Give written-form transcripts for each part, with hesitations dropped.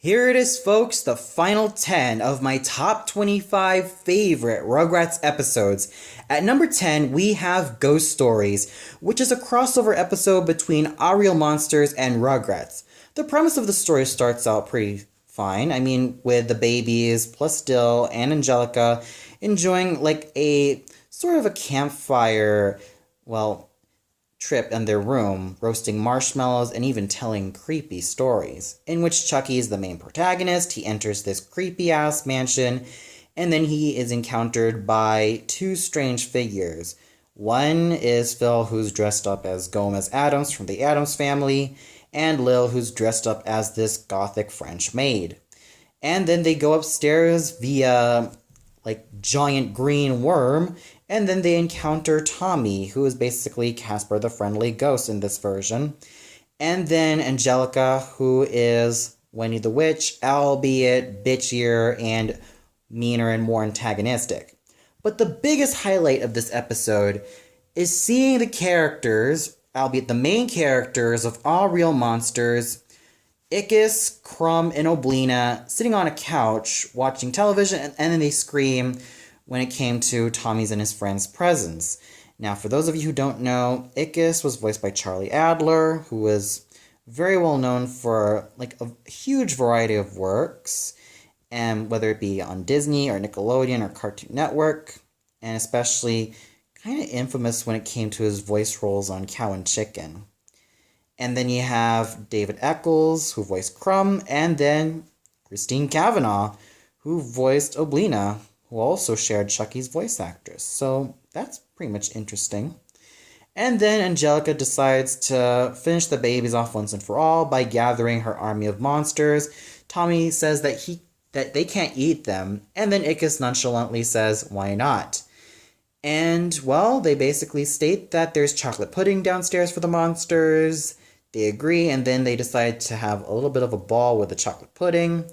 Here it is, folks, the final 10 of my top 25 favorite Rugrats episodes. At number 10, we have Ghost Stories, which is a crossover episode between Our Real Monsters and Rugrats. The premise of the story starts out pretty fine. I mean, with the babies, plus Dill and Angelica, enjoying like a sort of a campfire, trip in their room, roasting marshmallows and even telling creepy stories, in which Chucky is the main protagonist. He enters this creepy-ass mansion, and then he is encountered by two strange figures. One is Phil, who's dressed up as Gomez Addams from the Addams Family, and Lil, who's dressed up as this gothic French maid. And then they go upstairs via, giant green worm, and then they encounter Tommy, who is basically Casper the Friendly Ghost in this version. And then Angelica, who is Wendy the Witch, albeit bitchier and meaner and more antagonistic. But the biggest highlight of this episode is seeing the characters, albeit the main characters of All Real Monsters, Ickis, Crumb, and Oblina, sitting on a couch watching television, and then they scream when it came to Tommy's and his friend's presence. Now, for those of you who don't know, Ickis was voiced by Charlie Adler, who was very well known for a huge variety of works, and whether it be on Disney or Nickelodeon or Cartoon Network, and especially kind of infamous when it came to his voice roles on Cow and Chicken. And then you have David Eccles, who voiced Crumb, and then Christine Cavanaugh, who voiced Oblina, who also shared Chucky's voice actress. So that's pretty much interesting. And then Angelica decides to finish the babies off once and for all by gathering her army of monsters. Tommy says that they can't eat them, and then Ickis nonchalantly says, "Why not?" And, they basically state that there's chocolate pudding downstairs for the monsters. They agree, and then they decide to have a little bit of a ball with the chocolate pudding.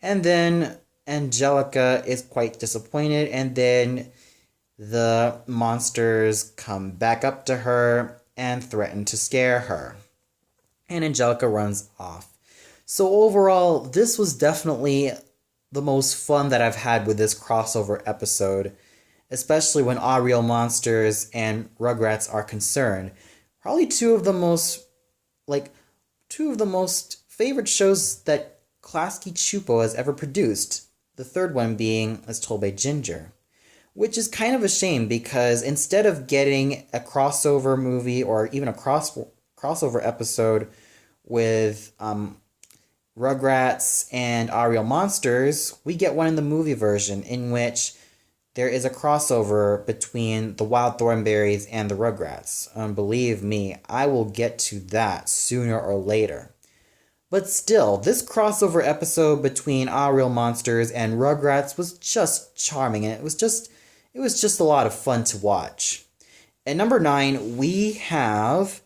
And then Angelica is quite disappointed, and then the monsters come back up to her and threaten to scare her. And Angelica runs off. So overall, this was definitely the most fun that I've had with this crossover episode, especially when Our Real Monsters and Rugrats are concerned. Probably two of the most favorite shows that Klasky Csupo has ever produced. The third one being As Told by Ginger, which is kind of a shame because instead of getting a crossover movie or even a crossover episode with Rugrats and Our Real Monsters, we get one in the movie version in which there is a crossover between the Wild Thornberrys and the Rugrats. Believe me, I will get to that sooner or later. But still, this crossover episode between Our Real Monsters and Rugrats was just charming, and it was just a lot of fun to watch. At number 9, we have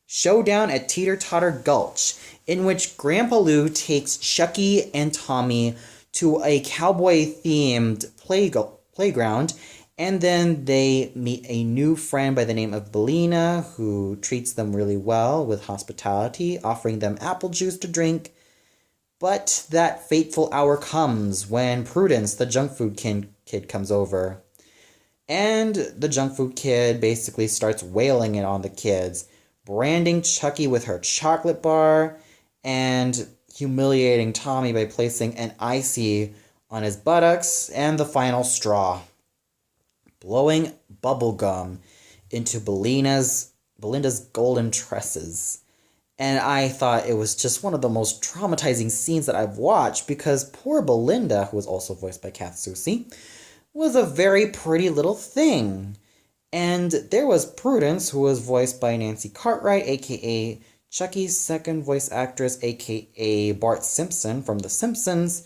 Showdown at Teeter-Totter Gulch, in which Grandpa Lou takes Chucky and Tommy to a cowboy-themed playground, and then they meet a new friend by the name of Belina, who treats them really well with hospitality, offering them apple juice to drink. But that fateful hour comes when Prudence, the junk food kid, comes over. And the junk food kid basically starts wailing it on the kids, branding Chucky with her chocolate bar, and humiliating Tommy by placing an icy on his buttocks, and the final straw, blowing bubblegum into Belinda's golden tresses. And I thought it was just one of the most traumatizing scenes that I've watched, because poor Belinda, who was also voiced by Kath Soucie, was a very pretty little thing. And there was Prudence, who was voiced by Nancy Cartwright, aka Chucky's second voice actress, aka Bart Simpson from The Simpsons,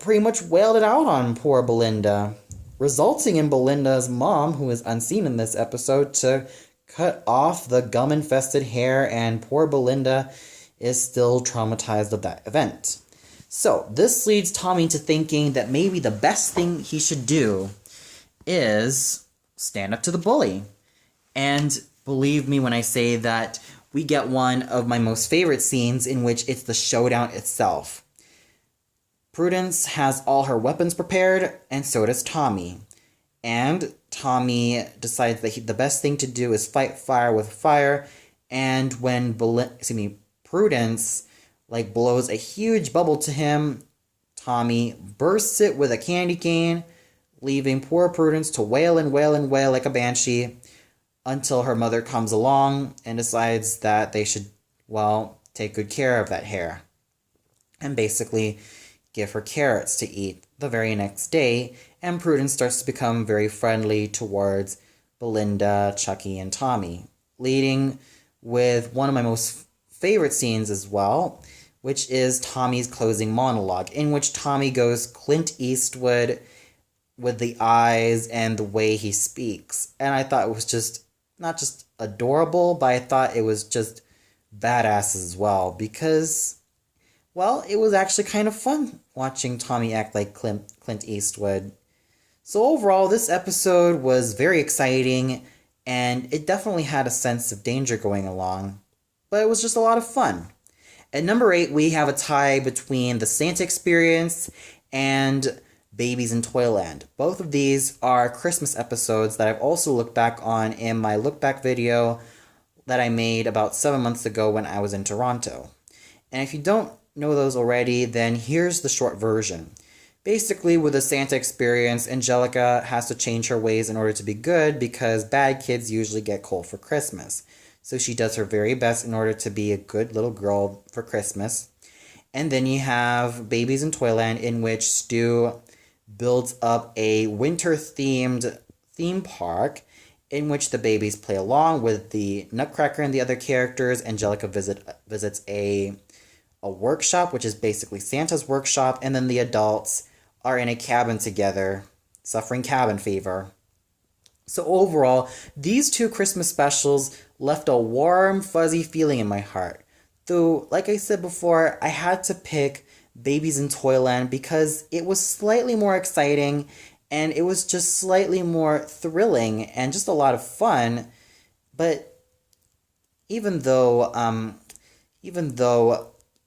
pretty much wailed it out on poor Belinda, resulting in Belinda's mom, who is unseen in this episode, to cut off the gum-infested hair, and poor Belinda is still traumatized of that event. So, this leads Tommy to thinking that maybe the best thing he should do is stand up to the bully. And believe me when I say that we get one of my most favorite scenes in which it's the showdown itself. Prudence has all her weapons prepared, and so does Tommy. And Tommy decides that the best thing to do is fight fire with fire, and when Prudence blows a huge bubble to him, Tommy bursts it with a candy cane, leaving poor Prudence to wail and wail and wail like a banshee until her mother comes along and decides that they should, take good care of that hair. And basically give her carrots to eat the very next day, and Prudence starts to become very friendly towards Belinda, Chucky, and Tommy, leading with one of my most favorite scenes as well, which is Tommy's closing monologue, in which Tommy goes Clint Eastwood with the eyes and the way he speaks. And I thought it was just, not just adorable, but I thought it was just badass as well, because, it was actually kind of fun watching Tommy act like Clint Eastwood. So overall, this episode was very exciting, and it definitely had a sense of danger going along, but it was just a lot of fun. At number 8, we have a tie between the Santa Experience and Babies in Toyland. Both of these are Christmas episodes that I've also looked back on in my look back video that I made about 7 months ago when I was in Toronto. And if you don't know those already, then here's the short version. Basically, with the Santa Experience, Angelica has to change her ways in order to be good because bad kids usually get cold for Christmas. So she does her very best in order to be a good little girl for Christmas. And then you have Babies in Toyland, in which Stu builds up a winter-themed theme park in which the babies play along with the Nutcracker and the other characters. Angelica visits a workshop, which is basically Santa's workshop, and then the adults are in a cabin together, suffering cabin fever. So overall, these two Christmas specials left a warm, fuzzy feeling in my heart. Though, like I said before, I had to pick Babies in Toyland because it was slightly more exciting and it was just slightly more thrilling and just a lot of fun. But even though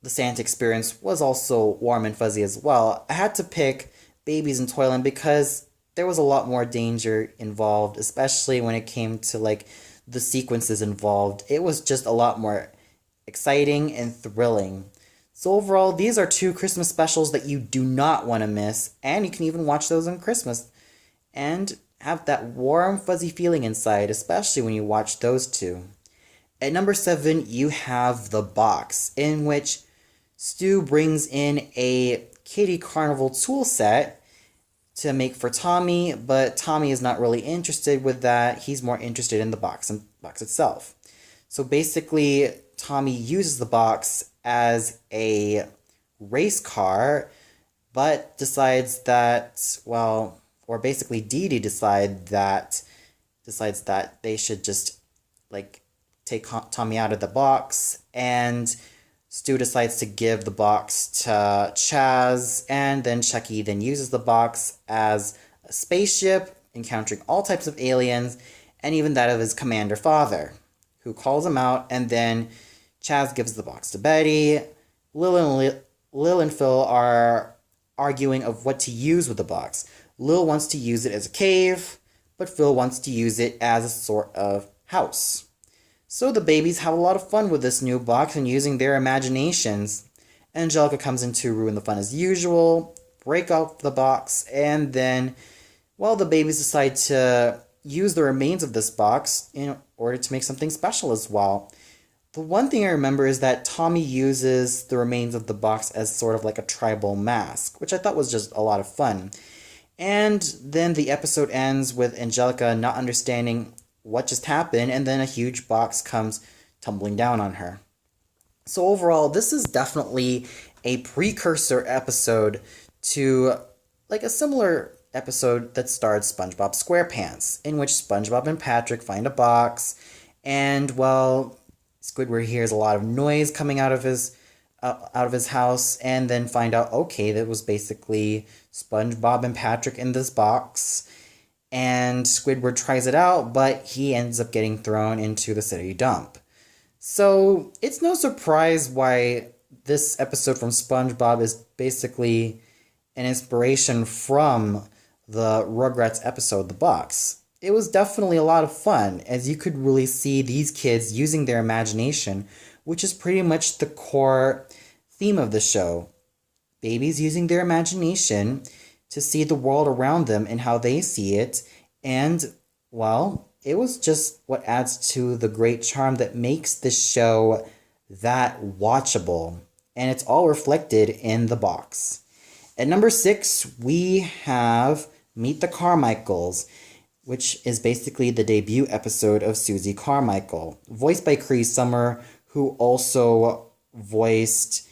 the Santa Experience was also warm and fuzzy as well, I had to pick Babies in Toyland because there was a lot more danger involved, especially when it came to the sequences involved. It was just a lot more exciting and thrilling. So overall, these are two Christmas specials that you do not want to miss, and you can even watch those on Christmas and have that warm, fuzzy feeling inside, especially when you watch those two. At number 7, you have The Box, in which Stu brings in a Kitty Carnival tool set to make for Tommy, but Tommy is not really interested with that. He's more interested in the box itself. So basically, Tommy uses the box as a race car, but decides that, or basically Didi decides that they should just take Tommy out of the box, and Stu decides to give the box to Chaz, and then Chucky then uses the box as a spaceship, encountering all types of aliens, and even that of his commander father, who calls him out, and then Chaz gives the box to Betty. Lil and Phil are arguing of what to use with the box. Lil wants to use it as a cave, but Phil wants to use it as a sort of house. So the babies have a lot of fun with this new box and using their imaginations. Angelica comes in to ruin the fun as usual, break up the box, and then, the babies decide to use the remains of this box in order to make something special as well. The one thing I remember is that Tommy uses the remains of the box as sort of like a tribal mask, which I thought was just a lot of fun. And then the episode ends with Angelica not understanding what just happened, and then a huge box comes tumbling down on her. So overall, this is definitely a precursor episode to a similar episode that starred SpongeBob SquarePants, in which SpongeBob and Patrick find a box, and Squidward hears a lot of noise coming out of his house, and then find out, okay, that was basically SpongeBob and Patrick in this box. And Squidward tries it out, but he ends up getting thrown into the city dump. So it's no surprise why this episode from SpongeBob is basically an inspiration from the Rugrats episode, The Box. It was definitely a lot of fun, as you could really see these kids using their imagination, which is pretty much the core theme of the show. Babies using their imagination to see the world around them and how they see it, and, well, it was just what adds to the great charm that makes this show that watchable. And it's all reflected in The Box. At number 6, we have Meet the Carmichaels, which is basically the debut episode of Susie Carmichael, voiced by Cree Summer, who also voiced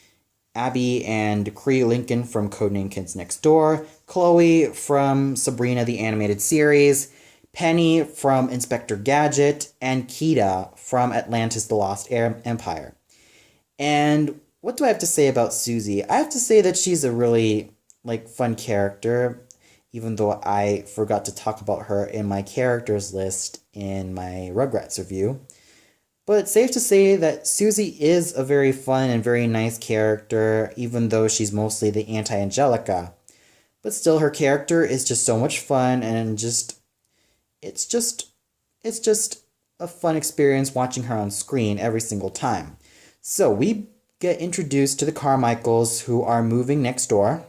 Abby and Cree Lincoln from Codename Kids Next Door, Chloe from Sabrina the Animated Series, Penny from Inspector Gadget, and Kita from Atlantis the Lost Empire. And what do I have to say about Susie? I have to say that she's a really, fun character, even though I forgot to talk about her in my characters list in my Rugrats review. But it's safe to say that Susie is a very fun and very nice character, even though she's mostly the anti-Angelica. But still, her character is just so much fun, and it's just a fun experience watching her on screen every single time. So we get introduced to the Carmichaels, who are moving next door,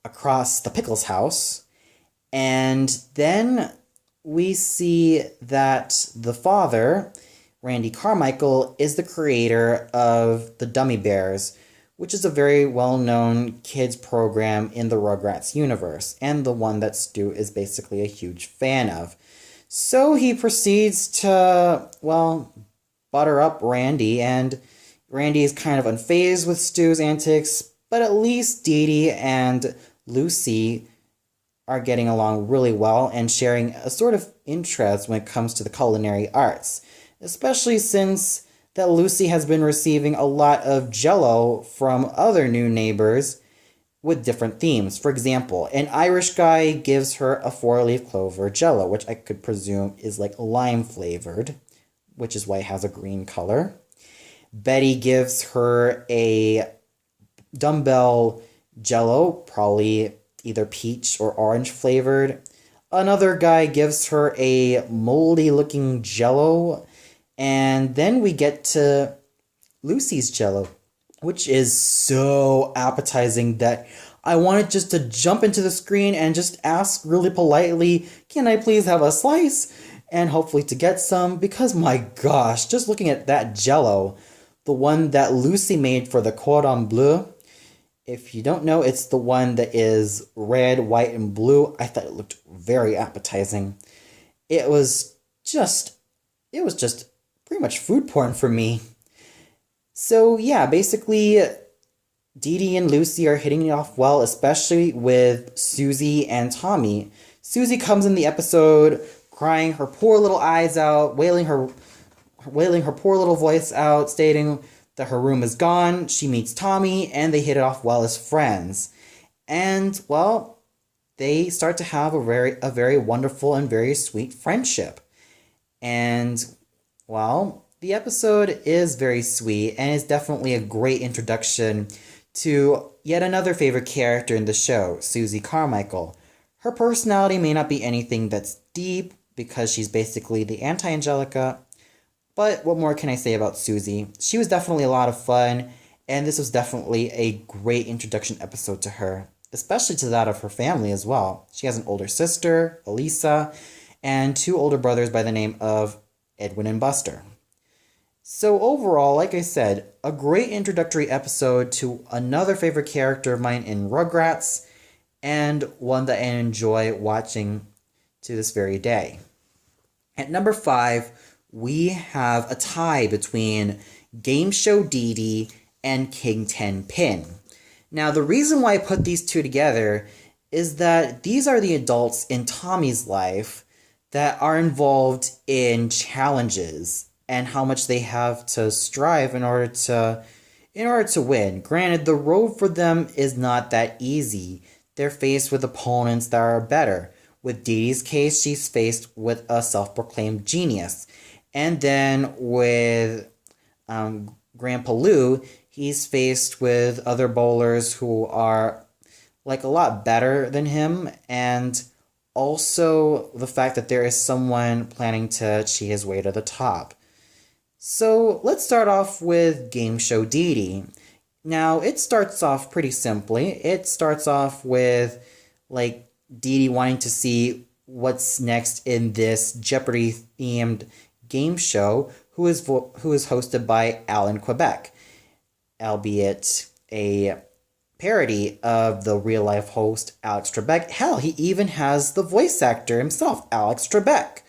across the Pickles house, and then we see that the father, Randy Carmichael, is the creator of the Dummy Bears, which is a very well-known kids program in the Rugrats universe, and the one that Stu is basically a huge fan of. So he proceeds to, butter up Randy, and Randy is kind of unfazed with Stu's antics, but at least Didi and Lucy are getting along really well and sharing a sort of interest when it comes to the culinary arts, especially since that Lucy has been receiving a lot of Jell-O from other new neighbors with different themes. For example, an Irish guy gives her a 4-leaf clover Jell-O, which I could presume is lime flavored, which is why it has a green color. Betty gives her a dumbbell Jell-O, probably either peach or orange flavored. Another guy gives her a moldy looking Jell-O. And then we get to Lucy's Jell-O, which is so appetizing that I wanted just to jump into the screen and just ask really politely, can I please have a slice? And hopefully to get some, because my gosh, just looking at that Jell-O, the one that Lucy made for the Cordon Bleu, if you don't know, it's the one that is red, white, and blue. I thought it looked very appetizing. It was just pretty much food porn for me. So yeah, basically, Didi and Lucy are hitting it off well, especially with Susie and Tommy. Susie comes in the episode crying her poor little eyes out, wailing her poor little voice out, stating that her room is gone. She meets Tommy, and they hit it off well as friends. And, they start to have a very wonderful and very sweet friendship. And, the episode is very sweet, and is definitely a great introduction to yet another favorite character in the show, Susie Carmichael. Her personality may not be anything that's deep, because she's basically the anti-Angelica, but what more can I say about Susie? She was definitely a lot of fun, and this was definitely a great introduction episode to her, especially to that of her family as well. She has an older sister, Elisa, and 2 older brothers by the name of Edwin and Buster. So overall, like I said, a great introductory episode to another favorite character of mine in Rugrats, and one that I enjoy watching to this very day. At number 5, we have a tie between Game Show Didi and King 10 Pin. Now, the reason why I put these two together is that these are the adults in Tommy's life that are involved in challenges and how much they have to strive in order to win. Granted, the road for them is not that easy. They're faced with opponents that are better. With Didi's case, she's faced with a self-proclaimed genius. And then with Grandpa Lou, he's faced with other bowlers who are like a lot better than him, and also the fact that there is someone planning to cheat his way to the top. So let's start off with game show Didi. Now it starts off pretty simply. It starts off with like Didi wanting to see what's next in this Jeopardy themed game show, who is hosted by Alan Quebec, albeit a parody of the real life host Alex Trebek. Hell, he even has the voice actor himself, Alex Trebek.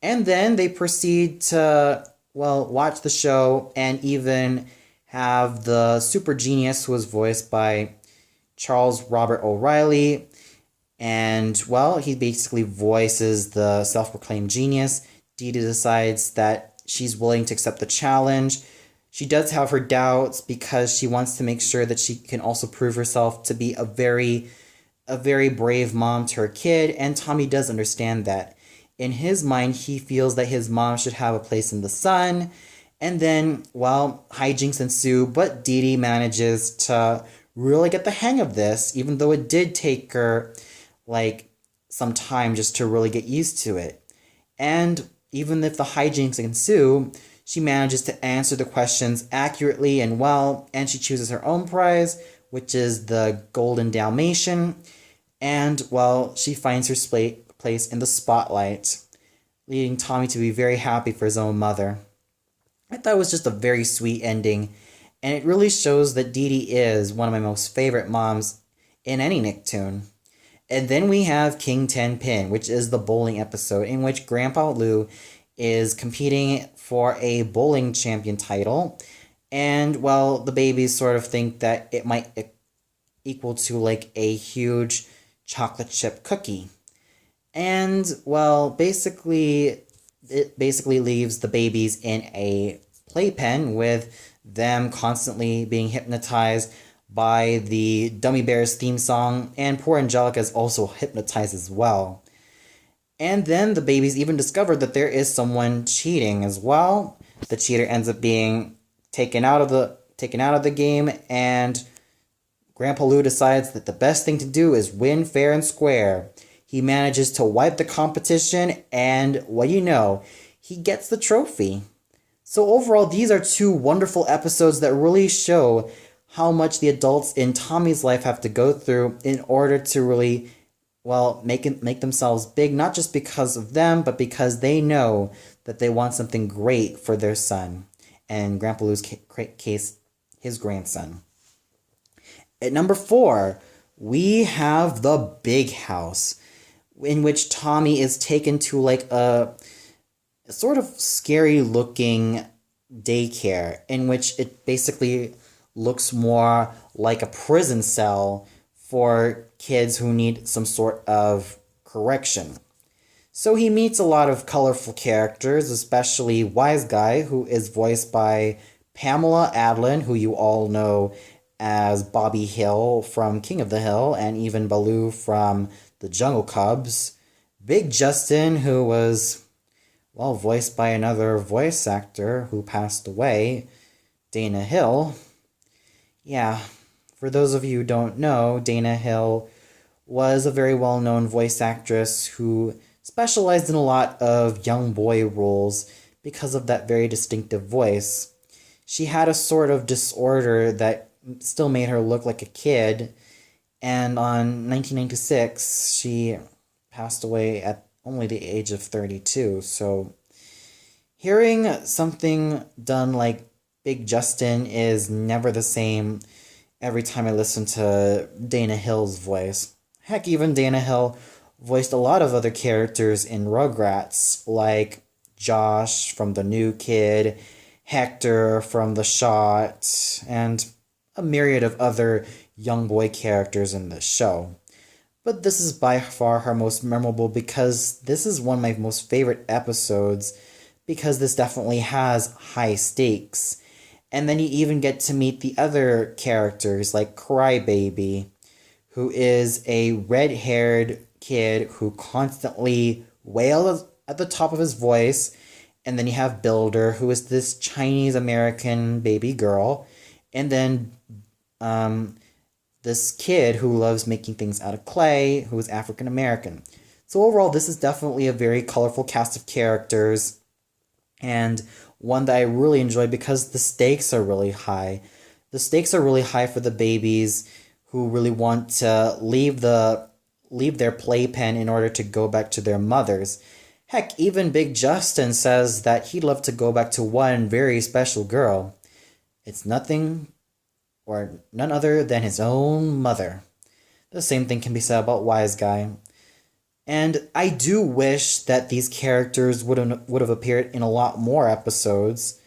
And then they proceed to, well, watch the show and even have the super genius who was voiced by Charles Robert O'Reilly. And, well, he basically voices the self-proclaimed genius. Didi decides that she's willing to accept the challenge. She does have her doubts because she wants to make sure that she can also prove herself to be a very brave mom to her kid, and Tommy does understand that. In his mind, he feels that his mom should have a place in the sun, and then, well, hijinks ensue, but Didi manages to really get the hang of this, even though it did take her, like, some time just to really get used to it. And even if the hijinks ensue, she manages to answer the questions accurately and well, and she chooses her own prize, which is the Golden Dalmatian. And, well, she finds her place in the spotlight, leading Tommy to be very happy for his own mother. I thought it was just a very sweet ending, and it really shows that Didi is one of my most favorite moms in any Nicktoon. And then we have King 10 Pin, which is the bowling episode in which Grandpa Lou is competing for a bowling champion title. And, well, the babies sort of think that it might equal to, like, a huge chocolate chip cookie. And, well, it basically leaves the babies in a playpen with them constantly being hypnotized by the Dummy Bears theme song, and poor Angelica is also hypnotized as well. And then the babies even discover that there is someone cheating as well. The cheater ends up being taken out of the game, and Grandpa Lou decides that the best thing to do is win fair and square. He manages to wipe the competition, and what do you know, he gets the trophy. So overall, these are two wonderful episodes that really show how much the adults in Tommy's life have to go through in order to really, well, make themselves big, not just because of them, but because they know that they want something great for their son. And Grandpa Lou's case, his grandson. At number 4, we have The Big House, in which Tommy is taken to like a sort of scary looking daycare, in which it basically looks more like a prison cell for kids who need some sort of correction. So he meets a lot of colorful characters, especially Wise Guy, who is voiced by Pamela Adlon, who you all know as Bobby Hill from King of the Hill, and even Baloo from the Jungle Cubs. Big Justin, who was, well, voiced by another voice actor who passed away, Dana Hill. Yeah, for those of you who don't know, Dana Hill was a very well-known voice actress who specialized in a lot of young boy roles because of that very distinctive voice. She had a sort of disorder that still made her look like a kid, and on 1996, she passed away at only the age of 32. So hearing something done like Big Justin is never the same every time I listen to Dana Hill's voice. Heck, even Dana Hill voiced a lot of other characters in Rugrats, like Josh from The New Kid, Hector from The Shot, and a myriad of other young boy characters in the show. But this is by far her most memorable because this is one of my most favorite episodes, because this definitely has high stakes. And then you even get to meet the other characters like Crybaby, who is a red-haired kid who constantly wails at the top of his voice. And then you have Builder, who is this Chinese-American baby girl. and then this kid who loves making things out of clay, who is African American. So overall, this is definitely a very colorful cast of characters, and one that I really enjoy because the stakes are really high. The stakes are really high for the babies who really want to leave their playpen in order to go back to their mothers. Heck, even Big Justin says that he'd love to go back to one very special girl. It's nothing or none other than his own mother. The same thing can be said about Wise Guy. And I do wish that these characters would have appeared in a lot more episodes,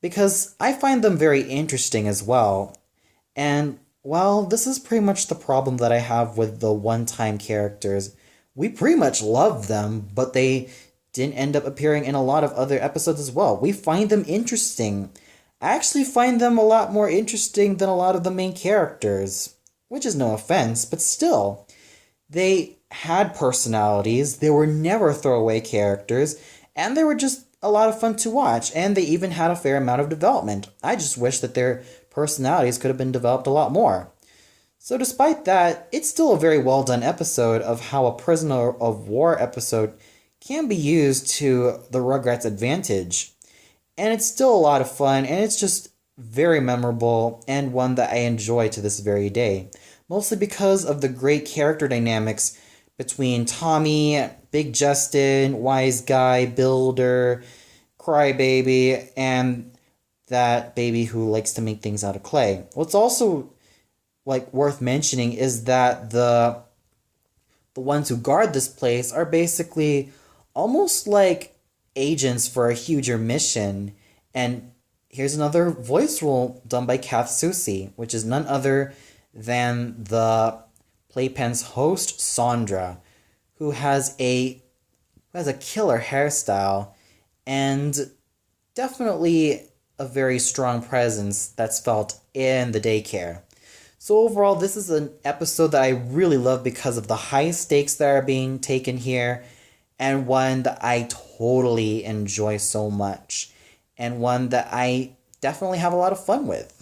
because I find them very interesting as well. And, well, this is pretty much the problem that I have with the one-time characters. We pretty much love them, but they didn't end up appearing in a lot of other episodes as well. We find them interesting. I actually find them a lot more interesting than a lot of the main characters, which is no offense, but still. They had personalities, they were never throwaway characters, and they were just a lot of fun to watch, and they even had a fair amount of development. I just wish that their personalities could have been developed a lot more. So despite that, it's still a very well done episode of how a prisoner of war episode can be used to the Rugrats' advantage. And it's still a lot of fun, and it's just very memorable, and one that I enjoy to this very day. Mostly because of the great character dynamics between Tommy, Big Justin, Wise Guy, Builder, Crybaby, and that baby who likes to make things out of clay. What's also worth mentioning is that the ones who guard this place are basically almost like agents for a huger mission. And here's another voice role done by Kath Soucie, which is none other than the Playpen's host, Sandra, who has a killer hairstyle and definitely a very strong presence that's felt in the daycare. So overall, this is an episode that I really love because of the high stakes that are being taken here, and one that I totally enjoy so much, and one that I definitely have a lot of fun with.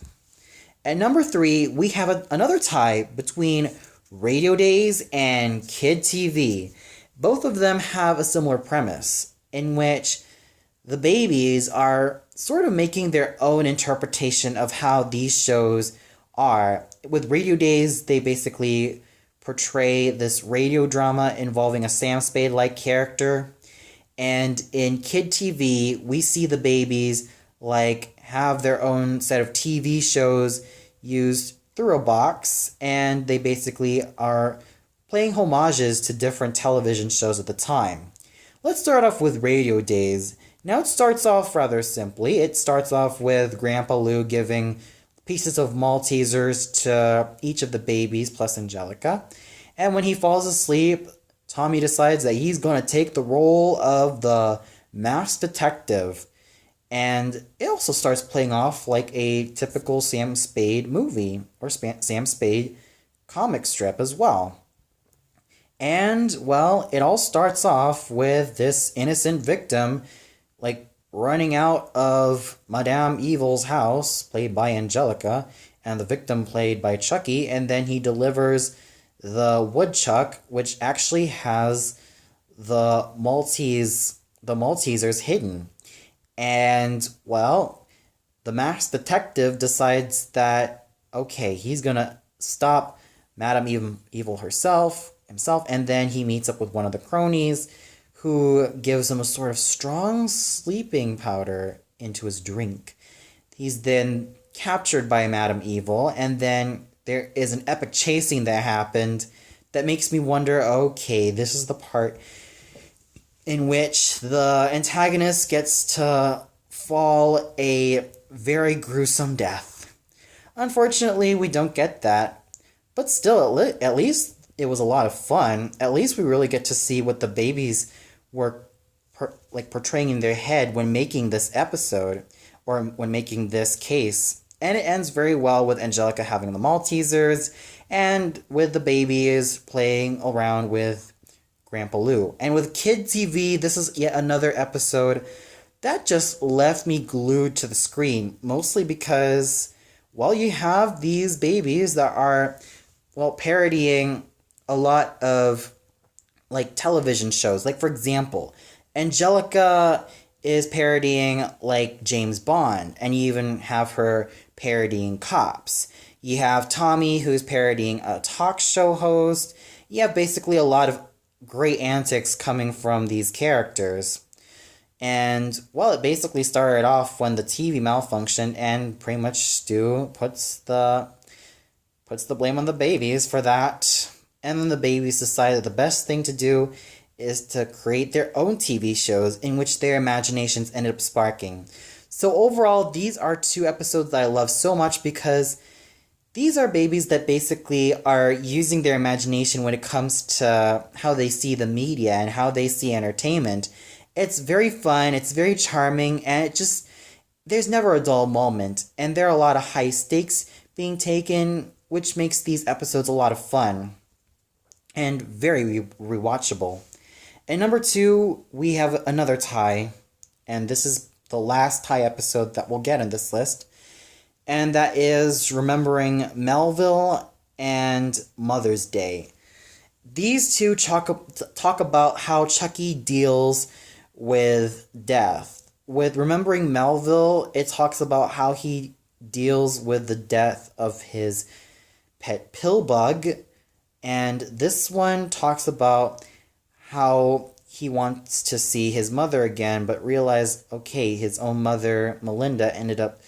At number 3, we have another tie between Radio Daze and Kid TV. Both of them have a similar premise, in which the babies are sort of making their own interpretation of how these shows are. With Radio Daze, they basically portray this radio drama involving a Sam Spade-like character. And in Kid TV, we see the babies have their own set of TV shows used through a box, and they basically are playing homages to different television shows at the time. Let's start off with Radio Daze. Now it starts off rather simply. It starts off with Grandpa Lou giving pieces of Maltesers to each of the babies plus Angelica. And when he falls asleep, Tommy decides that he's going to take the role of the masked detective. And it also starts playing off like a typical Sam Spade movie, or Sam Spade comic strip as well. And, well, it all starts off with this innocent victim, running out of Madame Evil's house, played by Angelica, and the victim played by Chucky, and then he delivers the woodchuck, which actually has the Maltesers hidden. And, well, the masked detective decides that, okay, he's gonna stop Madame Evil himself, and then he meets up with one of the cronies, who gives him a sort of strong sleeping powder into his drink. He's then captured by Madame Evil, and then there is an epic chase scene that happened that makes me wonder, okay, this is the part in which the antagonist gets to fall a very gruesome death. Unfortunately, we don't get that, but still, at least it was a lot of fun. At least we really get to see what the babies were portraying in their head when making this episode, or when making this case. And it ends very well with Angelica having the Maltesers, and with the babies playing around with Grandpa Lou. And with Kid TV, this is yet another episode that just left me glued to the screen, mostly because, Well, you have these babies that are, well, parodying a lot of like television shows. Like, for example, Angelica is parodying like James Bond, and you even have her parodying cops. You have Tommy, who's parodying a talk show host. You have basically a lot of great antics coming from these characters. And, well, it basically started off when the TV malfunctioned, and pretty much Stu puts the blame on the babies for that. And then the babies decided the best thing to do is to create their own TV shows in which their imaginations ended up sparking. So overall, these are two episodes that I love so much because these are babies that basically are using their imagination when it comes to how they see the media and how they see entertainment. It's very fun, it's very charming, and there's never a dull moment. And there are a lot of high stakes being taken, which makes these episodes a lot of fun and very rewatchable. And number 2, we have another tie, and this is the last tie episode that we'll get in this list, and that is Remembering Melville and Mother's Day. These two talk about how Chucky deals with death. With Remembering Melville, it talks about how he deals with the death of his pet pill bug, and this one talks about how he wants to see his mother again, but realized, okay, his own mother, Melinda, ended up,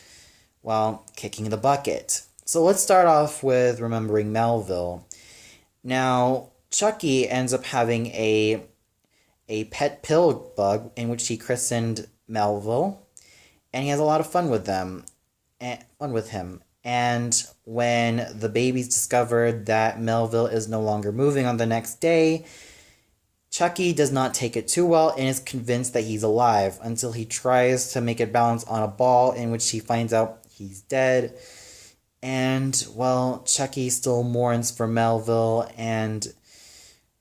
well, kicking the bucket. So let's start off with Remembering Melville. Now, Chucky ends up having a pet pill bug in which he christened Melville, and he has a lot of fun with him. And when the babies discovered that Melville is no longer moving on the next day, Chucky does not take it too well and is convinced that he's alive until he tries to make it balance on a ball, in which he finds out he's dead. And, well, Chucky still mourns for Melville, and,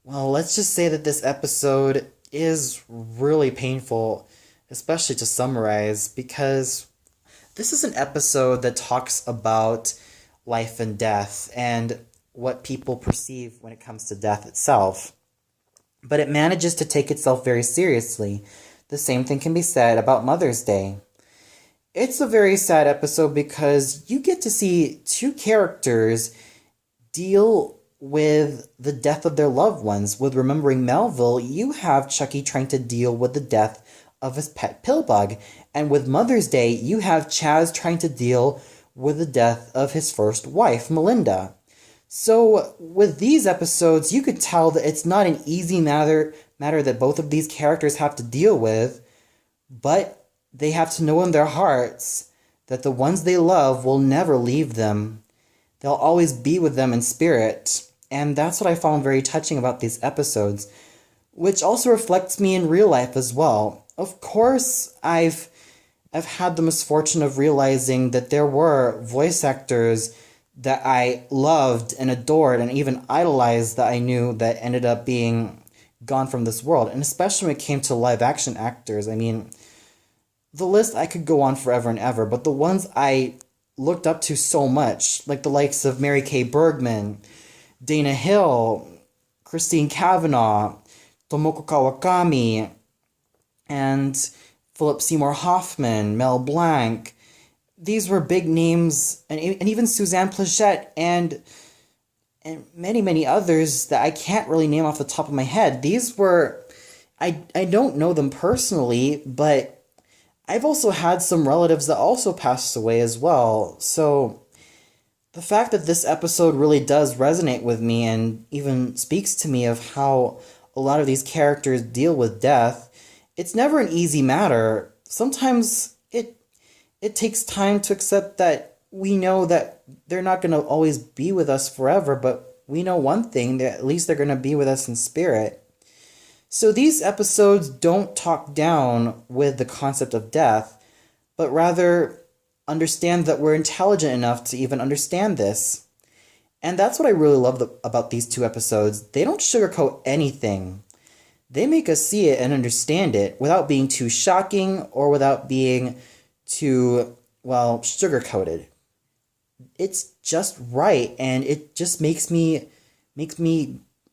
well, let's just say that this episode is really painful, especially to summarize, because this is an episode that talks about life and death and what people perceive when it comes to death itself. But it manages to take itself very seriously. The same thing can be said about Mother's Day. It's a very sad episode because you get to see two characters deal with the death of their loved ones. With Remembering Melville, you have Chucky trying to deal with the death of his pet pill bug. And with Mother's Day, you have Chaz trying to deal with the death of his first wife, Melinda. So with these episodes, you could tell that it's not an easy matter that both of these characters have to deal with, but they have to know in their hearts that the ones they love will never leave them. They'll always be with them in spirit. And that's what I found very touching about these episodes, which also reflects me in real life as well. Of course, I've had the misfortune of realizing that there were voice actors that I loved and adored and even idolized that I knew that ended up being gone from this world. And especially when it came to live action actors, I mean, the list I could go on forever and ever, but the ones I looked up to so much, like the likes of Mary Kay Bergman, Dana Hill, Christine Cavanaugh, Tomoko Kawakami, and Philip Seymour Hoffman, Mel Blanc. These were big names, and even Suzanne Plachette, and many, many others that I can't really name off the top of my head. These were, I don't know them personally, but I've also had some relatives that also passed away as well. So the fact that this episode really does resonate with me and even speaks to me of how a lot of these characters deal with death, it's never an easy matter. Sometimes it takes time to accept that we know that they're not going to always be with us forever, but we know one thing, that at least they're going to be with us in spirit. So these episodes don't talk down with the concept of death, but rather understand that we're intelligent enough to even understand this. And that's what I really love about these two episodes. They don't sugarcoat anything. They make us see it and understand it without being too shocking or without being too, well, sugar-coated. it's just right, and it just makes me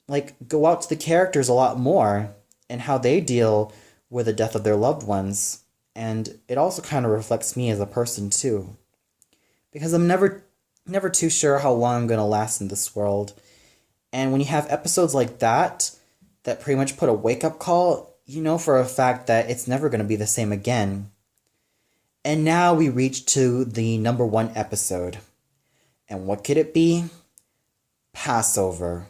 like go out to the characters a lot more and how they deal with the death of their loved ones. And it also kind of reflects me as a person too, because I'm never too sure how long I'm going to last in this world. And when you have episodes like that pretty much put a wake-up call, you know for a fact that it's never going to be the same again. And now we reach to the number one episode. And what could it be? Passover.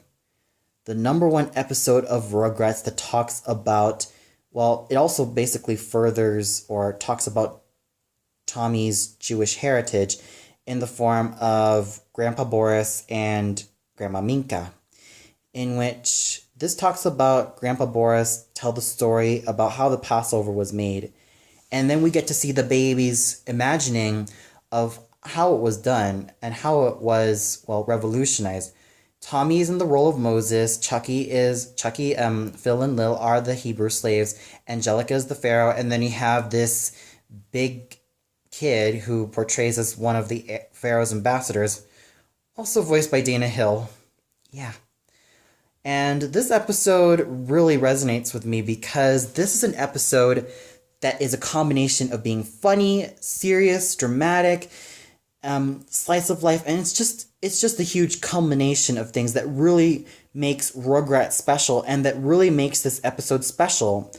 The number one episode of Rugrats that talks about, well, it also basically furthers or talks about Tommy's Jewish heritage in the form of Grandpa Boris and Grandma Minka, in which this talks about Grandpa Boris tell the story about how the Passover was made. And then we get to see the babies imagining of how it was done and how it was, well, revolutionized. Tommy is in the role of Moses. Chucky, Phil and Lil are the Hebrew slaves. Angelica is the Pharaoh. And then you have this big kid who portrays as one of the Pharaoh's ambassadors, also voiced by Dana Hill. Yeah. And this episode really resonates with me because this is an episode that is a combination of being funny, serious, dramatic, slice of life, and it's just a huge culmination of things that really makes Rugrats special and that really makes this episode special,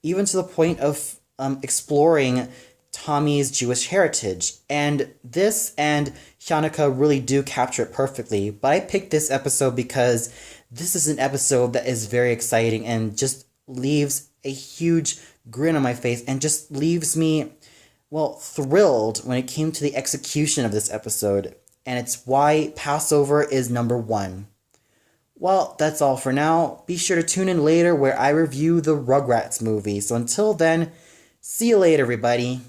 even to the point of exploring Tommy's Jewish heritage. And this and Hanukkah really do capture it perfectly. But I picked this episode because this is an episode that is very exciting and just leaves a huge grin on my face and just leaves me, well, thrilled when it came to the execution of this episode. And it's why Passover is number one. Well, that's all for now. Be sure to tune in later where I review the Rugrats movie. So until then, see you later, everybody.